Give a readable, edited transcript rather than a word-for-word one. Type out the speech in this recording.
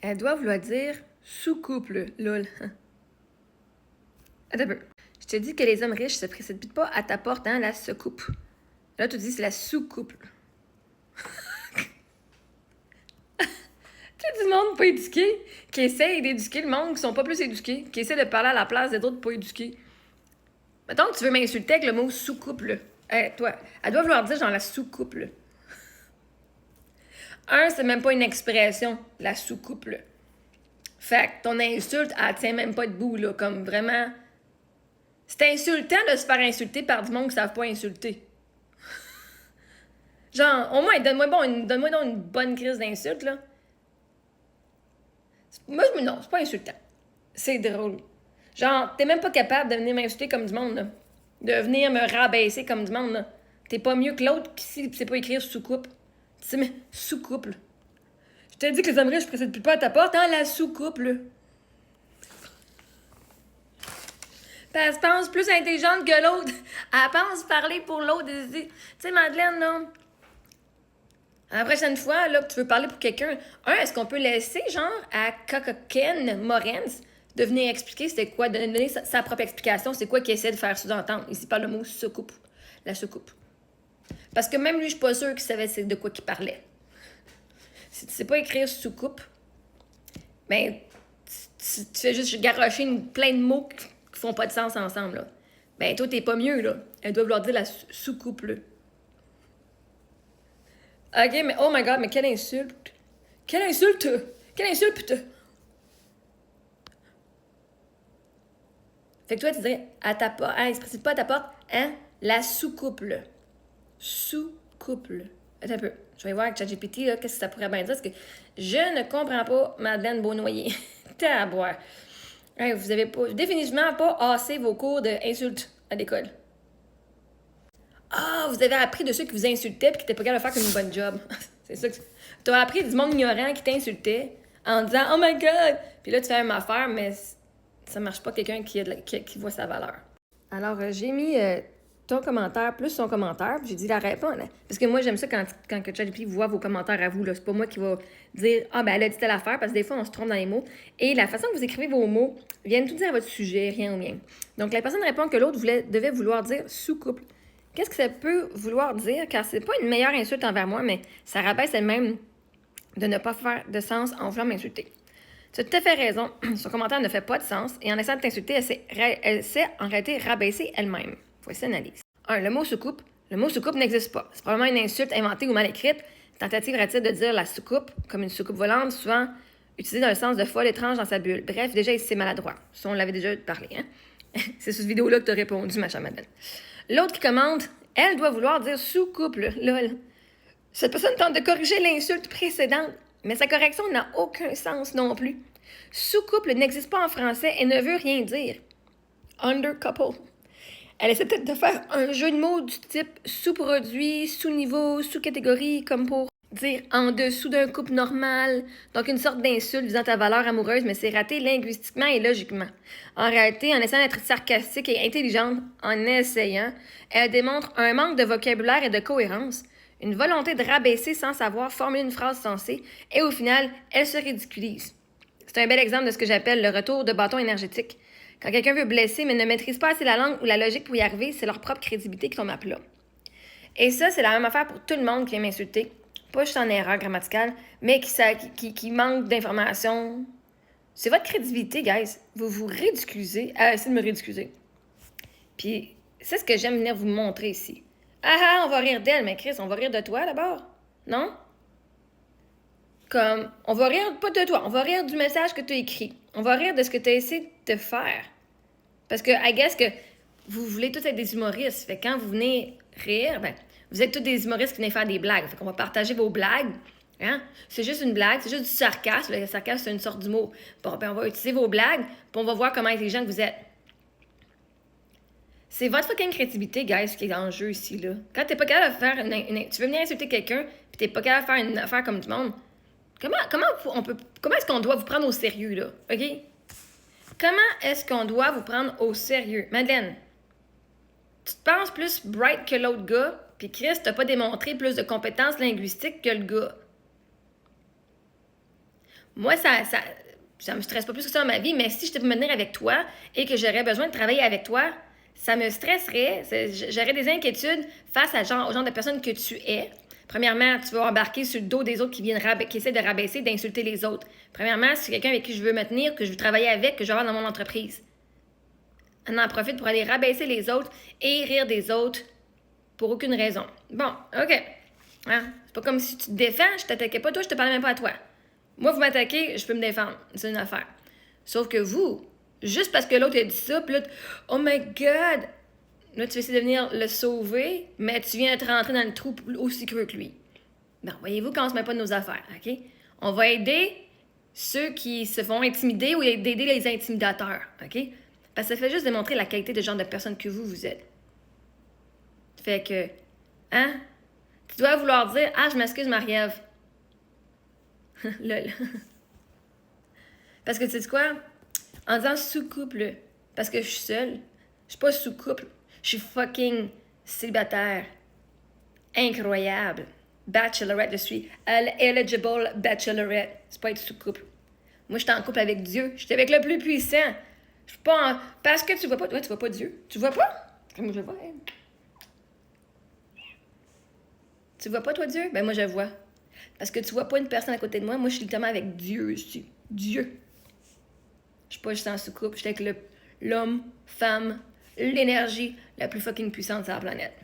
Elle doit vouloir dire sous-couple, lol. Attends un peu. Je te dis que les hommes riches se précipitent pas à ta porte, hein, la secoupe. Là, tu dis c'est la sous-couple. Tu sais, du monde pas éduqué qui essaye d'éduquer le monde qui sont pas plus éduqués, qui essaie de parler à la place des autres pas éduqués. Mettons que tu veux m'insulter avec le mot sous-couple. Toi, elle doit vouloir dire genre la sous-couple. C'est même pas une expression, la sous-couple. Fait que ton insulte, elle tient même pas debout, là, comme vraiment. C'est insultant de se faire insulter par du monde qui savent pas insulter. Genre, au moins, donne-moi donc une bonne crise d'insulte, là. Moi, non, c'est pas insultant. C'est drôle. Genre, t'es même pas capable de venir m'insulter comme du monde, là. De venir me rabaisser comme du monde, là. T'es pas mieux que l'autre qui sait pas écrire sous-couple. Tu sais, mais sous-couple. Je t'ai dit que les hommes riches, je précède pas à ta porte, hein, la sous-couple. Elle se pense plus intelligente que l'autre. Elle pense parler pour l'autre. Tu sais, Madeleine, là, la prochaine fois, là, que tu veux parler pour quelqu'un, est-ce qu'on peut laisser, genre, à Ken Morens de venir expliquer c'était quoi, de donner sa propre explication, c'est quoi qu'il essaie de faire sous-entendre. Ici, par le mot soucoupe. La soucoupe. Parce que même lui, je suis pas sûre qu'il savait de quoi qu'il parlait. Si tu sais pas écrire soucoupe, ben, tu fais juste garrocher plein de mots qui font pas de sens ensemble, là. Ben, toi, t'es pas mieux, là. Elle doit vouloir dire la soucoupe, là. Ok, mais oh my god, mais quelle insulte! Quelle insulte! Quelle insulte, putain! Fait que toi, tu dirais à ta porte, hein, il se précise pas à ta porte, hein? La sous-couple. Sous-couple. Attends un peu. Je vais voir avec ChatGPT, là, qu'est-ce que ça pourrait bien dire, parce que je ne comprends pas Madeleine Beaunoyer. Taboire. Hey, vous avez pas, définitivement pas assez vos cours d'insultes à l'école. Vous avez appris de ceux qui vous insultaient et qui étaient pas capables de faire comme une bonne job. C'est ça que tu as appris du monde ignorant qui t'insultait en disant Oh my god! Puis là, tu fais la même affaire, mais ça marche pas quelqu'un qui voit sa valeur. Alors, j'ai mis ton commentaire plus son commentaire, puis j'ai dit la réponse. Hein? Parce que moi, j'aime ça quand ChatGPT voit vos commentaires à vous. Là. C'est pas moi qui va dire elle a dit telle affaire, parce que des fois, on se trompe dans les mots. Et la façon que vous écrivez vos mots vient tout dire à votre sujet, rien au mien. Donc, la personne répond que l'autre devait vouloir dire sous-couple. Qu'est-ce que ça peut vouloir dire? Car c'est pas une meilleure insulte envers moi, mais ça rabaisse elle-même de ne pas faire de sens en voulant m'insulter. Tu as tout à fait raison. Son commentaire ne fait pas de sens et en essayant de t'insulter, elle s'est en réalité rabaisser elle-même. Voici l'analyse. 1. Le mot soucoupe. Le mot soucoupe n'existe pas. C'est probablement une insulte inventée ou mal écrite. Tentative rapide de dire la soucoupe comme une soucoupe volante, souvent utilisée dans le sens de folle étrange dans sa bulle. Bref, déjà ici, c'est maladroit. Ça, on l'avait déjà parlé. Hein? C'est sur cette vidéo-là que tu as répondu, ma chère Madeleine. L'autre qui commente, elle doit vouloir dire sous-couple. Lol. Cette personne tente de corriger l'insulte précédente, mais sa correction n'a aucun sens non plus. Sous-couple n'existe pas en français et ne veut rien dire. Under-couple. Elle essaie peut-être de faire un jeu de mots du type sous-produit, sous-niveau, sous-catégorie, comme pour dire en dessous d'un couple normal, donc une sorte d'insulte visant ta valeur amoureuse, mais c'est raté linguistiquement et logiquement. En réalité, en essayant d'être sarcastique et intelligente, en essayant, elle démontre un manque de vocabulaire et de cohérence, une volonté de rabaisser sans savoir formuler une phrase sensée, et au final, elle se ridiculise. C'est un bel exemple de ce que j'appelle le retour de bâton énergétique. Quand quelqu'un veut blesser mais ne maîtrise pas assez la langue ou la logique pour y arriver, c'est leur propre crédibilité qui tombe à plat. Et ça, c'est la même affaire pour tout le monde qui vient m'insulter. Pas juste en erreur grammaticale, mais qui manque d'informations. C'est votre crédibilité, guys. Vous vous ridiculisez à essayer de me ridiculiser. Puis, c'est ce que j'aime venir vous montrer ici. On va rire d'elle, mais Chris, on va rire de toi d'abord? Non? Comme, on va rire pas de toi, on va rire du message que tu as écrit. On va rire de ce que tu as essayé de faire. Parce que, I guess que vous voulez tous être des humoristes. Fait que quand vous venez rire, ben, vous êtes tous des humoristes qui viennent faire des blagues. Fait qu'on va partager vos blagues. Hein? C'est juste une blague, c'est juste du sarcasme. Le sarcasme, c'est une sorte d'humour. Bon, ben, on va utiliser vos blagues, puis on va voir comment intelligent vous êtes. C'est votre fucking créativité, guys, qui est en jeu ici, là. Quand t'es pas capable de faire tu veux venir insulter quelqu'un, puis t'es pas capable de faire une affaire comme tout le monde, comment est-ce qu'on doit vous prendre au sérieux, là? OK? Comment est-ce qu'on doit vous prendre au sérieux? Madeleine, tu te penses plus bright que l'autre gars, puis Chris, t'as pas démontré plus de compétences linguistiques que le gars. Moi, ça me stresse pas plus que ça dans ma vie, mais si je devais me tenir avec toi et que j'aurais besoin de travailler avec toi, ça me stresserait. J'aurais des inquiétudes face au genre de personne que tu es. Premièrement, tu vas embarquer sur le dos des autres qui essaient de rabaisser, d'insulter les autres. Premièrement, si c'est quelqu'un avec qui je veux me tenir, que je veux travailler avec, que je veux avoir dans mon entreprise. On en profite pour aller rabaisser les autres et rire des autres pour aucune raison. Bon, OK. Hein? C'est pas comme si tu te défends, je t'attaquais pas toi, je te parlais même pas à toi. Moi, vous m'attaquez, je peux me défendre. C'est une affaire. Sauf que vous, juste parce que l'autre a dit ça, puis là, oh my God! Là, tu vas essayer de venir le sauver, mais tu viens de te rentrer dans le trou aussi creux que lui. Non, voyez-vous qu'on se met pas de nos affaires, OK? On va aider ceux qui se font intimider ou aider les intimidateurs, OK? Parce que ça fait juste démontrer la qualité de genre de personne que vous êtes. Fait que, hein? Tu dois vouloir dire, ah, je m'excuse, Marie-Ève. Lol. Parce que tu sais quoi? En disant sous-couple, parce que je suis seule, je suis pas sous-couple, je suis fucking célibataire. Incroyable. Bachelorette, je suis eligible bachelorette. C'est pas être sous-couple. Moi, je suis en couple avec Dieu. Je suis avec le plus puissant. Je suis pas en... Parce que tu vois pas... Toi, tu vois pas Dieu. Tu vois pas? Comme je vois. Hein? Tu vois pas, toi, Dieu? Ben moi, je vois. Parce que tu vois pas une personne à côté de moi. Moi, je suis littéralement avec Dieu ici. Dieu. Je suis pas juste en sous-couple. Je suis avec l'homme, femme, l'énergie la plus fucking puissante sur la planète.